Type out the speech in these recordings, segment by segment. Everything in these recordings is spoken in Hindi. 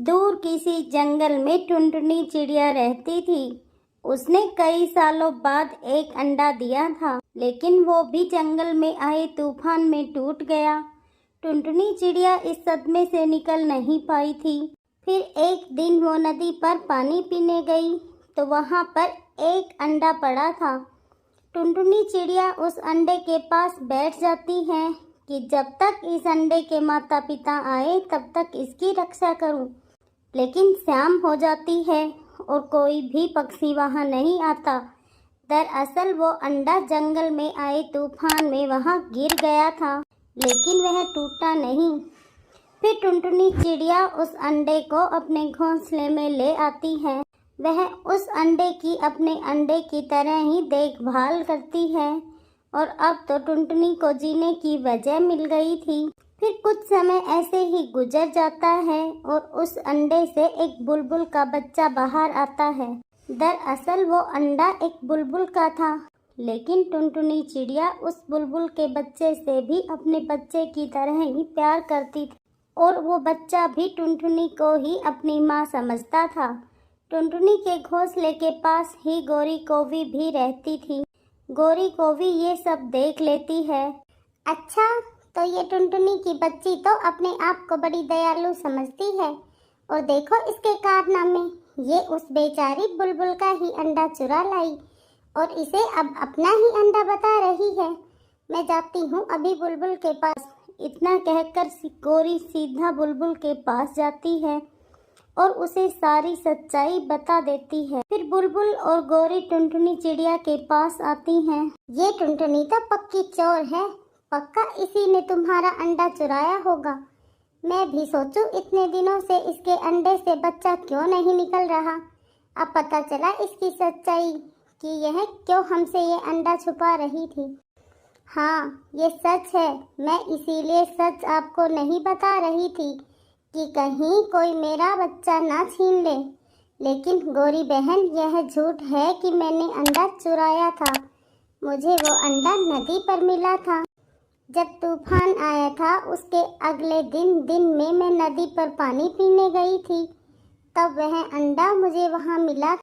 दूर किसी जंगल में टुनटुनी चिड़िया रहती थी। उसने कई सालों बाद एक अंडा दिया था, लेकिन वो भी जंगल में आए तूफान में टूट गया। टुनटुनी चिड़िया इस सदमे से निकल नहीं पाई थी। फिर एक दिन वो नदी पर पानी पीने गई तो वहाँ पर एक अंडा पड़ा था। टुनटुनी चिड़िया उस अंडे के पास बैठ जाती है कि जब तक इस अंडे के माता पिता आए तब तक इसकी रक्षा करूं। लेकिन शाम हो जाती है और कोई भी पक्षी वहां नहीं आता। दरअसल वो अंडा जंगल में आए तूफान में वहां गिर गया था, लेकिन वह टूटा नहीं। फिर टुनटुनी चिड़िया उस अंडे को अपने घोंसले में ले आती है। वह उस अंडे की अपने अंडे की तरह ही देखभाल करती है और अब तो टुनटुनी को जीने की वजह मिल गई थी। फिर कुछ समय ऐसे ही गुजर जाता है और उस अंडे से एक बुलबुल का बच्चा बाहर आता है। दरअसल वो अंडा एक बुलबुल का था, लेकिन टुनटुनी चिड़िया उस बुलबुल के बच्चे से भी अपने बच्चे की तरह ही प्यार करती थी और वो बच्चा भी टुनटुनी को ही अपनी माँ समझता था। टुनटुनी के घोंसले के पास ही गौरी कौवी भी रहती थी। गौरी कौवी ये सब देख लेती है। अच्छा, तो ये टुनटुनी की बच्ची तो अपने आप को बड़ी दयालु समझती है और देखो इसके कारनामे। ये उस बेचारी बुलबुल का ही अंडा चुरा लाई और इसे अब अपना ही अंडा बता रही है। मैं जाती हूँ अभी बुलबुल के पास। इतना कहकर गौरी सीधा बुलबुल के पास जाती है और उसे सारी सच्चाई बता देती है। फिर बुलबुल और गौरी टुनटुनी चिड़िया के पास आती हैं। ये टुनटुनी तो पक्की चोर है, पक्का इसी ने तुम्हारा अंडा चुराया होगा। मैं भी सोचूं इतने दिनों से इसके अंडे से बच्चा क्यों नहीं निकल रहा। अब पता चला इसकी सच्चाई कि यह क्यों हमसे ये अंडा छुपा रही थी। हाँ, ये सच है। मैं इसीलिए सच आपको नहीं बता रही थी कि कहीं कोई मेरा बच्चा ना छीन ले। लेकिन गौरी बहन, यह झूठ है कि मैंने अंडा चुराया था। मुझे वो अंडा नदी पर मिला था। जब तूफान आया था उसके अगले दिन में मैं नदी पर पानी पीने गई थी, तब वह अंडा मुझे वहाँ मिला।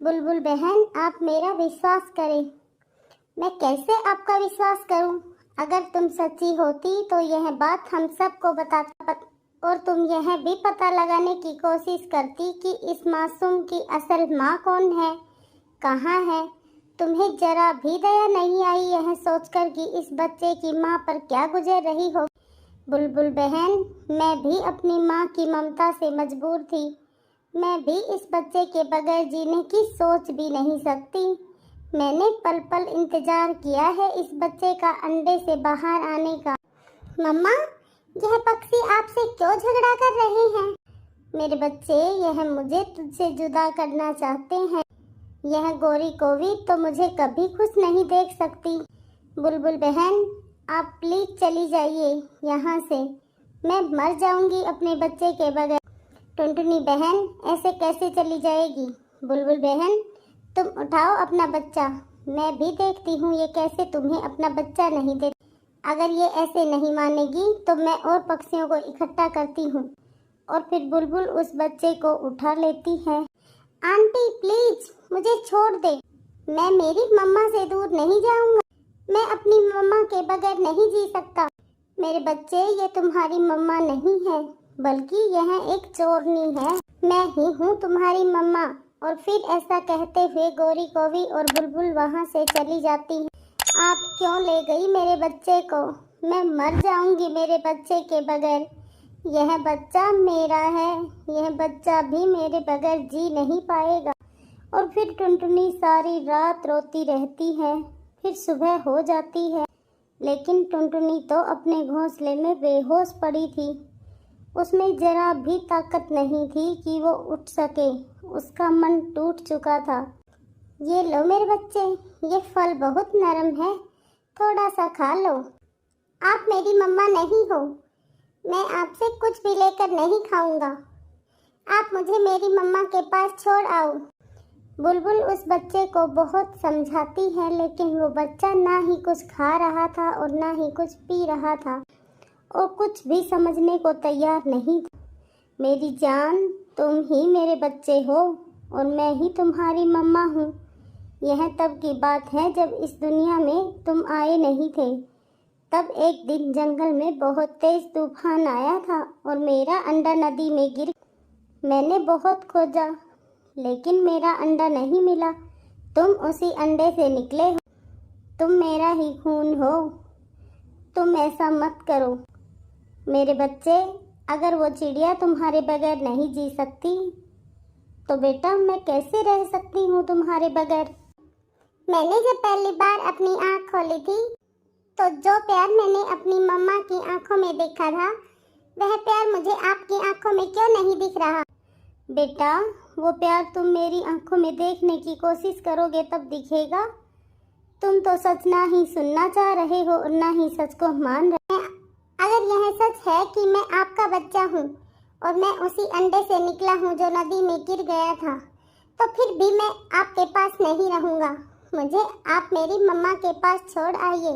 बुलबुल बहन, आप मेरा विश्वास करें। मैं कैसे आपका विश्वास करूं? अगर तुम सच्ची होती तो यह बात हम सबको बताता और तुम यह भी पता लगाने की कोशिश करती कि इस मासूम की असल माँ कौन है, कहाँ है। तुम्हें जरा भी दया नहीं आई यह सोचकर कि इस बच्चे की माँ पर क्या गुजर रही हो। बुलबुल बहन, मैं भी अपनी माँ की ममता से मजबूर थी। मैं भी इस बच्चे के बगैर जीने की सोच भी नहीं सकती। मैंने पल पल इंतजार किया है इस बच्चे का अंडे से बाहर आने का। मम्मा, यह पक्षी आपसे क्यों झगड़ा कर रहे हैं? मेरे बच्चे, यह मुझे तुझसे जुदा करना चाहते हैं। यह गौरी कौवी तो मुझे कभी खुश नहीं देख सकती। बुलबुल बहन, आप प्लीज चली जाइए यहाँ से। मैं मर जाऊंगी अपने बच्चे के बगैर। टुनटुनी बहन, ऐसे कैसे चली जाएगी? बुलबुल बहन, तुम उठाओ अपना बच्चा। मैं भी देखती हूँ ये कैसे तुम्हें अपना बच्चा नहीं देती। अगर ये ऐसे नहीं मानेगी तो मैं और पक्षियों को इकट्ठा करती हूँ। और फिर बुलबुल उस बच्चे को उठा लेती है। आंटी प्लीज मुझे छोड़ दे। मैं मेरी मम्मा से दूर नहीं जाऊंगा। मैं अपनी मम्मा के बगैर नहीं जी सकता। मेरे बच्चे, ये तुम्हारी मम्मा नहीं है, बल्कि यह एक चोरनी है। मैं ही हूँ तुम्हारी मम्मा। और फिर ऐसा कहते हुए गौरी कौवी और बुलबुल वहाँ से चली जाती है। आप क्यों ले गई मेरे बच्चे को? मैं मर जाऊंगी मेरे बच्चे के बगैर। यह बच्चा मेरा है। यह बच्चा भी मेरे बगैर जी नहीं पाएगा। और फिर टुनटुनी सारी रात रोती रहती है। फिर सुबह हो जाती है, लेकिन टुनटुनी तो अपने घोंसले में बेहोश पड़ी थी। उसमें जरा भी ताकत नहीं थी कि वो उठ सके। उसका मन टूट चुका था। ये लो मेरे बच्चे, ये फल बहुत नरम है, थोड़ा सा खा लो। आप मेरी मम्मा नहीं हो। मैं आपसे कुछ भी लेकर नहीं खाऊंगा। आप मुझे मेरी मम्मा के पास छोड़ आओ। बुलबुल उस बच्चे को बहुत समझाती है, लेकिन वो बच्चा ना ही कुछ खा रहा था और ना ही कुछ पी रहा था और कुछ भी समझने को तैयार नहीं था। मेरी जान, तुम ही मेरे बच्चे हो और मैं ही तुम्हारी मम्मा हूँ। यह तब की बात है जब इस दुनिया में तुम आए नहीं थे। तब एक दिन जंगल में बहुत तेज तूफान आया था और मेरा अंडा नदी में गिर। मैंने बहुत खोजा लेकिन मेरा अंडा नहीं मिला। तुम उसी अंडे से निकले हो, तुम मेरा ही खून हो। तुम ऐसा मत करो मेरे बच्चे। अगर वो चिड़िया तुम्हारे बगैर नहीं जी सकती तो बेटा मैं कैसे रह सकती हूँ तुम्हारे बगैर। मैंने जब पहली बार अपनी आँख खोली थी तो जो प्यार मैंने अपनी मम्मा की आंखों में देखा था वह प्यार मुझे आपकी आंखों में क्यों नहीं दिख रहा। बेटा वो प्यार तुम मेरी आंखों में देखने की कोशिश करोगे तब दिखेगा। तुम तो सच ना ही सुनना चाह रहे हो और ना ही सच को मान रहे हो। अगर यह सच है कि मैं आपका बच्चा हूँ और मैं उसी अंडे से निकला हूँ जो नदी में गिर गया था, तो फिर भी मैं आपके पास नहीं रहूँगा। मुझे आप मेरी मम्मा के पास छोड़ आइए।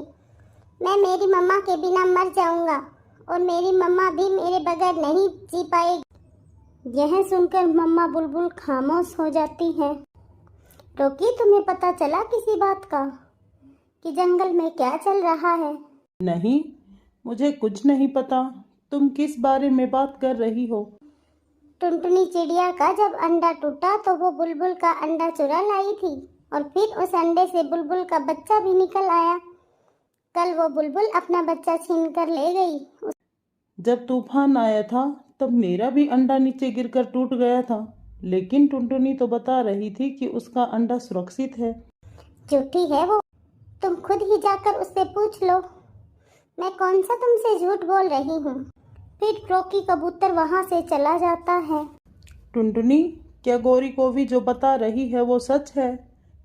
मैं मेरी मम्मा के बिना मर जाऊँगा और मेरी मम्मा भी मेरे बगैर नहीं जी पाएगी। यह सुनकर मम्मा बुलबुल खामोश हो जाती है। रोकी, तुम्हें पता चला किसी बात का कि जंगल में क्या चल रहा है? नहीं, मुझे कुछ नहीं पता। तुम किस बारे में बात कर रही हो? टुनटुनी चिड़िया का जब अंडा टूटा तो वो बुलबुल का अंडा चुरा लाई थी और फिर उस अंडे से बुलबुल का बच्चा भी निकल आया। कल वो बुलबुल अपना बच्चा छीन कर ले गई। जब तूफान आया था तब मेरा भी अंडा नीचे गिरकर टूट गया था, लेकिन टुनटुनी तो बता रही थी कि उसका अंडा सुरक्षित है। झूठी है वो, तुम खुद ही जाकर उससे पूछ लो। मैं कौन सा तुमसे झूठ बोल रही हूँ। फिर रोकी कबूतर वहाँ से चला जाता है। टुनटुनी, क्या गौरी को भी जो बता रही है वो सच है?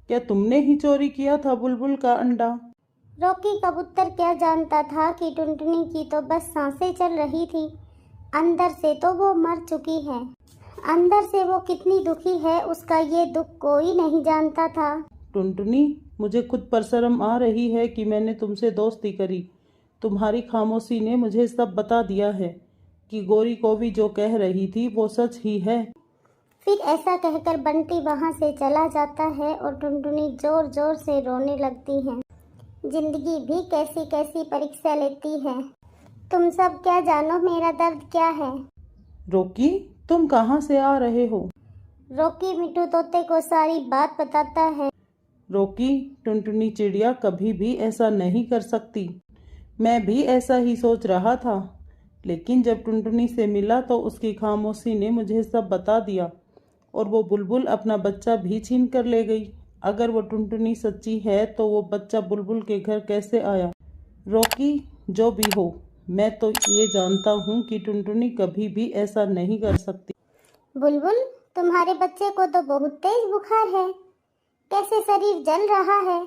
क्या तुमने ही चोरी किया था बुलबुल का अंडा? रोकी कबूतर क्या जानता था कि टुनटुनी की तो बस सांसें चल रही थी, अंदर से तो वो मर चुकी है। अंदर से वो कितनी दुखी है उसका ये दुख कोई नहीं जानता था। टुनटुनी, मुझे खुद पर शर्म आ रही है कि मैंने तुमसे दोस्ती करी। तुम्हारी खामोशी ने मुझे सब बता दिया है कि गौरी को भी जो कह रही थी वो सच ही है। फिर ऐसा कहकर बंटी वहाँ से चला जाता है और टुनटुनी जोर जोर से रोने लगती है। जिंदगी भी कैसी कैसी परीक्षा लेती है। तुम सब क्या जानो मेरा दर्द क्या है। रोकी, तुम कहाँ से आ रहे हो? रोकी मिट्टू तोते को सारी बात बताता है। रोकी, टुनटुनी चिड़िया कभी भी ऐसा नहीं कर सकती। मैं भी ऐसा ही सोच रहा था, लेकिन जब टुनटुनी से मिला तो उसकी खामोशी ने मुझे सब बता दिया और वो बुलबुल अपना बच्चा भी छीन कर ले गई। अगर वो टुनटुनी सच्ची है तो वो बच्चा बुलबुल के घर कैसे आया? रोकी, जो भी हो, मैं तो ये जानता हूँ कि टुनटुनी कभी भी ऐसा नहीं कर सकती। बुलबुल, तुम्हारे बच्चे को तो बहुत तेज बुखार है, कैसे शरीर जल रहा है?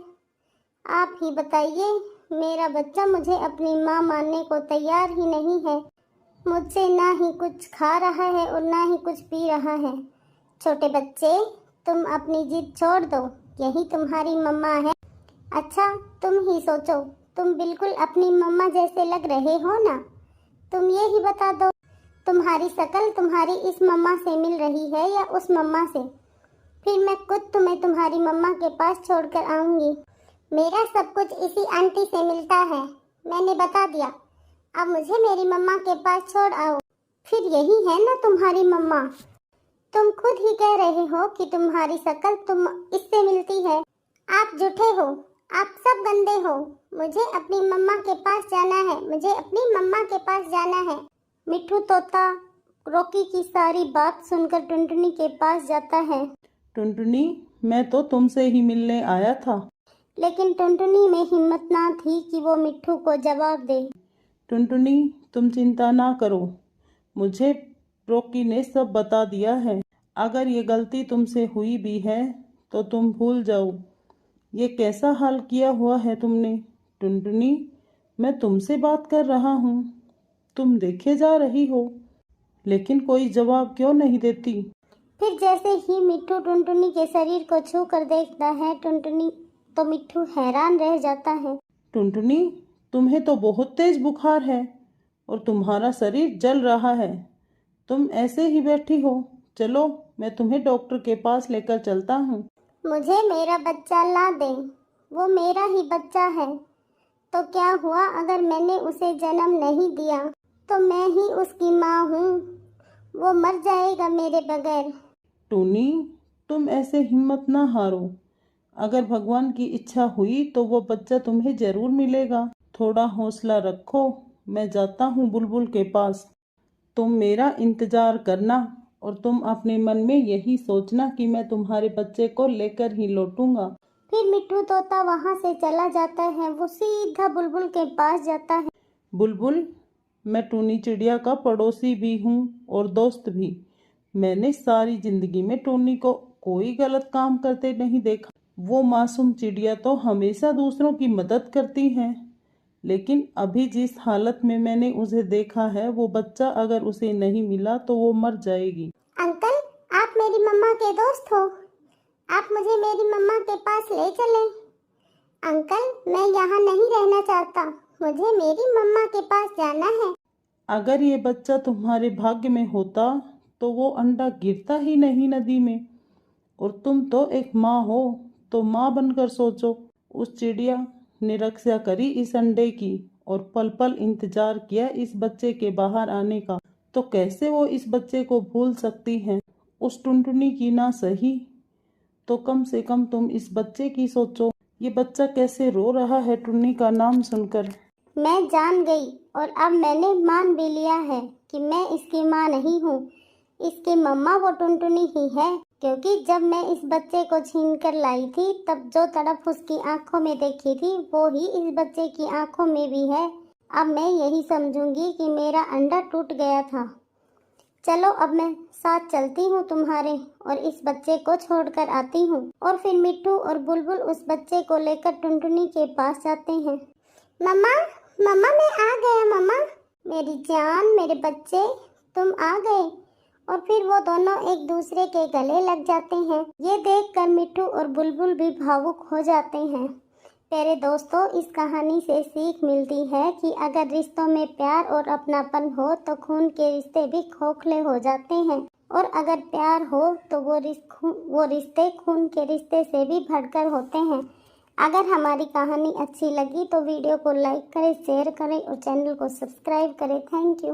आप ही बताइए। मेरा बच्चा मुझे अपनी माँ मानने को तैयार ही नहीं है। मुझसे ना ही कुछ खा रहा है और ना ही कुछ पी रहा है। छोटे बच्चे, तुम अपनी जिद छोड़ दो, यही तुम्हारी मम्मा है। अच्छा, तुम ही सोचो, तुम बिल्कुल अपनी मम्मा जैसे लग रहे हो ना? तुम ये ही बता दो, तुम्हारी शक्ल तुम्हारी इस मम्मा से मिल रही है या उस मम्मा से? फिर मैं खुद तुम्हें तुम्हारी मम्मा के पास छोड़कर आऊंगी। मेरा सब कुछ इसी आंटी से मिलता है, मैंने बता दिया। अब मुझे मेरी मम्मा के पास छोड़ आओ। फिर यही है ना तुम्हारी मम्मा? तुम खुद ही कह रहे हो कि तुम्हारी शक्ल तुम इससे मिलती है। आप झूठे हो, आप सब गंदे हो। मुझे अपनी मम्मा के पास जाना है, मुझे अपनी मम्मा के पास जाना है। मिट्टू तोता रोकी की सारी बात सुनकर टुनटुनी के पास जाता है। टुनटुनी, मैं तो तुमसे ही मिलने आया था। लेकिन टुनटुनी में हिम्मत ना थी कि वो मिट्टू को जवाब दे। टुनटुनी, तुम चिंता ना करो, मुझे रोकी ने सब बता दिया है। अगर ये गलती तुमसे हुई भी है तो तुम भूल जाओ। ये कैसा हाल किया हुआ है तुमने? टुनटुनी, मैं तुमसे बात कर रहा हूँ, तुम देखे जा रही हो, लेकिन कोई जवाब क्यों नहीं देती? फिर जैसे ही मिट्टू टुनटुनी के शरीर को छू कर देखता है टुनटुनी तो मिट्टू हैरान रह जाता है। टुनटुनी, तुम्हें तो बहुत तेज बुखार है और तुम्हारा शरीर जल रहा है। तुम ऐसे ही बैठी हो? चलो मैं तुम्हें डॉक्टर के पास लेकर चलता हूँ। मुझे मेरा बच्चा ला दे, वो मेरा ही बच्चा है। तो क्या हुआ अगर मैंने उसे जन्म नहीं दिया? तो मैं ही उसकी माँ हूँ, वो मर जाएगा मेरे बगैर। टूनी, तुम ऐसे हिम्मत ना हारो। अगर भगवान की इच्छा हुई तो वो बच्चा तुम्हें जरूर मिलेगा। थोड़ा हौसला रखो, मैं जाता हूँ बुलबुल के पास। तुम मेरा इंतजार करना और तुम अपने मन में यही सोचना कि मैं तुम्हारे बच्चे को लेकर ही लौटूंगा। फिर मिट्ठू तोता वहाँ से चला जाता है, वो सीधा बुलबुल के पास जाता है। बुलबुल, मैं टूनी चिड़िया का पड़ोसी भी हूँ और दोस्त भी। मैंने सारी जिंदगी में टूनी को कोई गलत काम करते नहीं देखा। वो मासूम चिड़िया तो हमेशा दूसरों की मदद करती है, लेकिन अभी जिस हालत में मैंने उसे देखा है, वो बच्चा अगर उसे नहीं मिला तो वो मर जाएगी। अंकल, आप मेरी मम्मा के दोस्त हो, आप मुझे मेरी मम्मा के पास ले चलें। अंकल, मैं यहाँ नहीं रहना चाहता, मुझे मेरी मम्मा के पास जाना है। अगर ये बच्चा तुम्हारे भाग्य में होता तो वो अंडा गिरता ही नहीं नदी में। और तुम तो एक माँ हो, तो माँ बनकर सोचो। उस चिड़िया ने रक्षा करी इस अंडे की और पल पल इंतजार किया इस बच्चे के बाहर आने का, तो कैसे वो इस बच्चे को भूल सकती है? उस टुनटुनी की ना सही तो कम से कम तुम इस बच्चे की सोचो। ये बच्चा कैसे रो रहा है टुन्नी का नाम सुनकर। मैं जान गई और अब मैंने मान भी लिया है कि मैं इसकी माँ नहीं हूँ, इसकी मम्मा वो टुनटुनी ही है। क्योंकि जब मैं इस बच्चे को छीन कर लाई थी, तब जो तड़प उसकी आंखों में देखी थी, वो ही इस बच्चे की आंखों में भी है। अब मैं यही समझूंगी कि मेरा अंडा टूट गया था। चलो अब मैं साथ चलती हूँ तुम्हारे और इस बच्चे को छोड़कर आती हूँ। और फिर मिट्ठू और बुलबुल उस बच्चे को लेकर टुनटुनी के पास जाते हैं। मम्मा, मम्मा मैं आ गया मम्मा, मेरी जान, मेरे बच्चे, तुम आ गए। और फिर वो दोनों एक दूसरे के गले लग जाते हैं। ये देखकर मिट्ठू और बुलबुल भी भावुक हो जाते हैं। प्यारे दोस्तों, इस कहानी से सीख मिलती है कि अगर रिश्तों में प्यार और अपनापन हो तो खून के रिश्ते भी खोखले हो जाते हैं, और अगर प्यार हो तो वो रिश्ते खून के रिश्ते से भी बढ़कर होते हैं। अगर हमारी कहानी अच्छी लगी तो वीडियो को लाइक करें, शेयर करें और चैनल को सब्सक्राइब करें। Thank you.